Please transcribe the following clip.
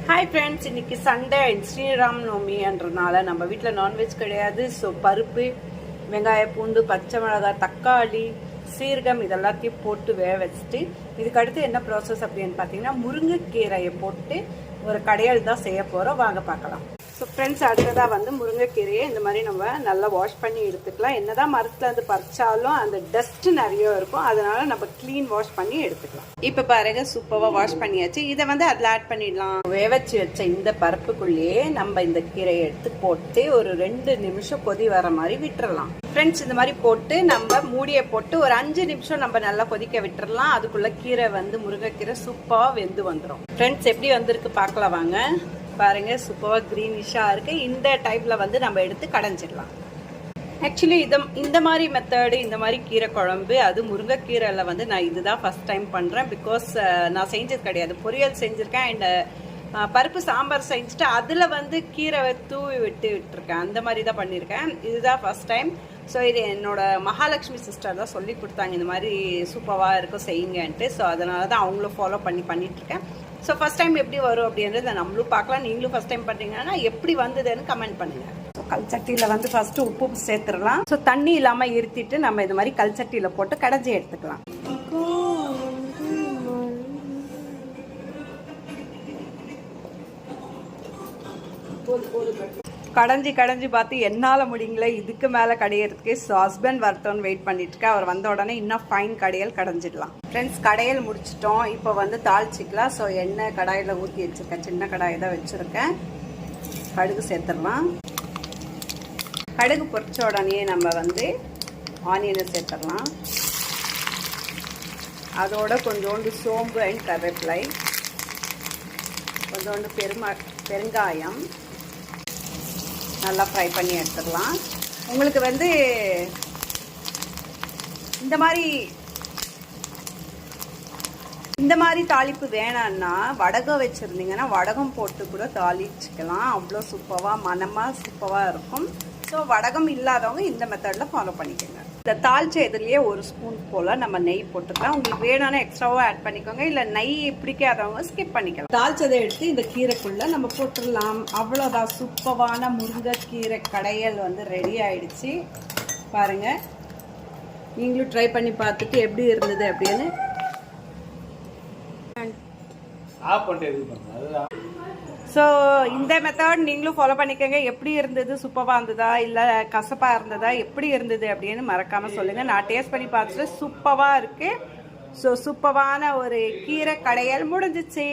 Hi friends, இன்னைக்கு Sunday Sriram நவமின்றனால நம்ம வீட்டில் நான்வெஜ் கிடையாது. ஸோ பருப்பு, வெங்காயம், பூண்டு, பச்சை மிளகாய், தக்காளி, சீரகம் இதெல்லாத்தையும் போட்டு வேக வச்சுட்டு இதுக்கு அடுத்து என்ன ப்ராசஸ் அப்படின்னு பார்த்தீங்கன்னா முருங்கைக்கீரையை போட்டு ஒரு கடையல் தான் செய்ய போகிறோம். வாங்க பார்க்கலாம். ஸோ ஃப்ரெண்ட்ஸ், அடுத்ததாக வந்து முருங்கைக்கீரையை இந்த மாதிரி நம்ம நல்லா வாஷ் பண்ணி எடுத்துக்கலாம். என்னதான் மரத்தில் இருந்து பறிச்சாலும் அந்த டஸ்ட் நிறைய இருக்கும், அதனால நம்ம க்ளீன் வாஷ் பண்ணி எடுத்துக்கலாம். இப்போ பாருங்க, சூப்பராக வாஷ் பண்ணியாச்சு. இதை வந்து அதில் ஆட் பண்ணிடலாம். வேவச்சு வச்ச இந்த பருப்புக்குள்ளேயே நம்ம இந்த கீரையை எடுத்து போட்டு ஒரு 2 நிமிஷம் கொதி வர மாதிரி விட்டுறலாம். ஃப்ரெண்ட்ஸ், இந்த மாதிரி போட்டு நம்ம மூடியை போட்டு ஒரு 5 நிமிஷம் நம்ம நல்லா கொதிக்க விட்டுறலாம். அதுக்குள்ள கீரை வந்து முருங்கைக்கீரை சூப்பராக வெந்து வந்துடும். ஃப்ரெண்ட்ஸ், எப்படி வந்திருக்கு பார்க்கலாம் வாங்க. பாருங்க, சூப்பராக க்ரீனிஷாக இருக்குது. இந்த டைப்பில் வந்து நம்ம எடுத்து கடைஞ்சிடலாம். ஆக்சுவலி இந்த மாதிரி மெத்தடு, இந்த மாதிரி கீரை குழம்பு, அது முருங்கைக்கீரையில் வந்து நான் இதுதான் ஃபஸ்ட் டைம் பண்ணுறேன். பிகாஸ் நான் செஞ்சது கிடையாது. பொரியல் செஞ்சுருக்கேன் அண்ட் பருப்பு சாம்பார் செஞ்சுட்டு அதில் வந்து கீரை தூவி விட்டுருக்கேன். அந்த மாதிரி தான் பண்ணியிருக்கேன். இதுதான் ஃபஸ்ட் டைம். ஸோ இது என்னோட மகாலட்சுமி சிஸ்டர் தான் சொல்லி கொடுத்தாங்க, இந்த மாதிரி சூப்பராக இருக்கும் செய்யுங்கன்ட்டு. ஸோ அதனால தான் அவங்களும் ஃபாலோ பண்ணிட்டுருக்கேன். ஸோ ஃபஸ்ட் டைம் எப்படி வரும் அப்படின்றத நம்மளும் பார்க்கலாம். நீங்களும் ஃபஸ்ட் டைம் பண்ணுறீங்கன்னா எப்படி வந்ததுன்னு கமெண்ட் பண்ணுங்கள். ஸோ கல்சட்டியில் வந்து ஃபஸ்ட்டு உப்பு சேர்த்துடலாம். ஸோ தண்ணி இல்லாமல் இருத்திட்டு நம்ம இது மாதிரி கல்சட்டியில் போட்டு கடைஞ்சி எடுத்துக்கலாம். கடைஞ்சி பார்த்து என்னால் முடியல, இதுக்கு மேலே கடையிறதுக்கு. ஸோ ஹஸ்பண்ட் வரட்டோன்னு வெயிட் பண்ணிட்டு இருக்கேன். அவர் வந்த உடனே இன்னும் ஃபைன் கடையல் கடைஞ்சிடலாம். ஃப்ரெண்ட்ஸ், கடையல் முடிச்சிட்டோம். இப்போ வந்து தாளிச்சிக்கலாம். ஸோ எண்ணெய் கடாயில் ஊற்றி வச்சுருக்கேன். சின்ன கடாயை தான் வச்சுருக்கேன். கடுகு சேர்த்துடலாம். கடுகு பொரிச்ச உடனே நம்ம வந்து ஆனியனை சேர்த்துடலாம். அதோட கொஞ்சோண்டு சோம்பு அண்ட் கருவேப்பிலை, கொஞ்சோண்டு பெருங்காயம் நல்லா ஃப்ரை பண்ணி எடுத்துடலாம். உங்களுக்கு வந்து இந்த மாதிரி தாளிப்பு வேணான்னா வடகம் வச்சுருந்தீங்கன்னா வடகம் போட்டு கூட தாளிச்சிக்கலாம். அவ்வளோ சூப்பராக மனமாக சூப்பராக இருக்கும். ஸோ வடகம் இல்லாதவங்க இந்த மெத்தடில் ஃபாலோ பண்ணிக்கோங்க. இந்த தாளிச்ச இதுலேயே 1 ஸ்பூன் போல் நம்ம நெய் போட்டுக்கலாம். உங்களுக்கு வேணும்னா எக்ஸ்ட்ராவாக ஆட் பண்ணிக்கோங்க, இல்லை நெய் பிடிக்காதவங்க ஸ்கிப் பண்ணிக்கலாம். தாளிச்சதை எடுத்து இந்த கீரைக்குள்ளே நம்ம போட்டுடலாம். அவ்வளோதான், சூப்பரான முருங்கைக்கீரை கடையல் வந்து ரெடி ஆயிடுச்சு. பாருங்கள், நீங்களும் ட்ரை பண்ணி பார்த்துட்டு எப்படி இருந்தது அப்படின்னு ஸோ இந்த மெத்தட் நீங்களும் ஃபாலோ பண்ணிக்கோங்க. எப்படி இருந்தது, சூப்பராக இருந்ததா இல்லை கசப்பாக இருந்ததா, எப்படி இருந்தது அப்படின்னு மறக்காமல் சொல்லுங்கள். நான் டேஸ்ட் பண்ணி பார்த்துட்டு சூப்பராக இருக்குது. ஸோ சூப்பரான ஒரு கீரை கடையல் முடிஞ்சிச்சு.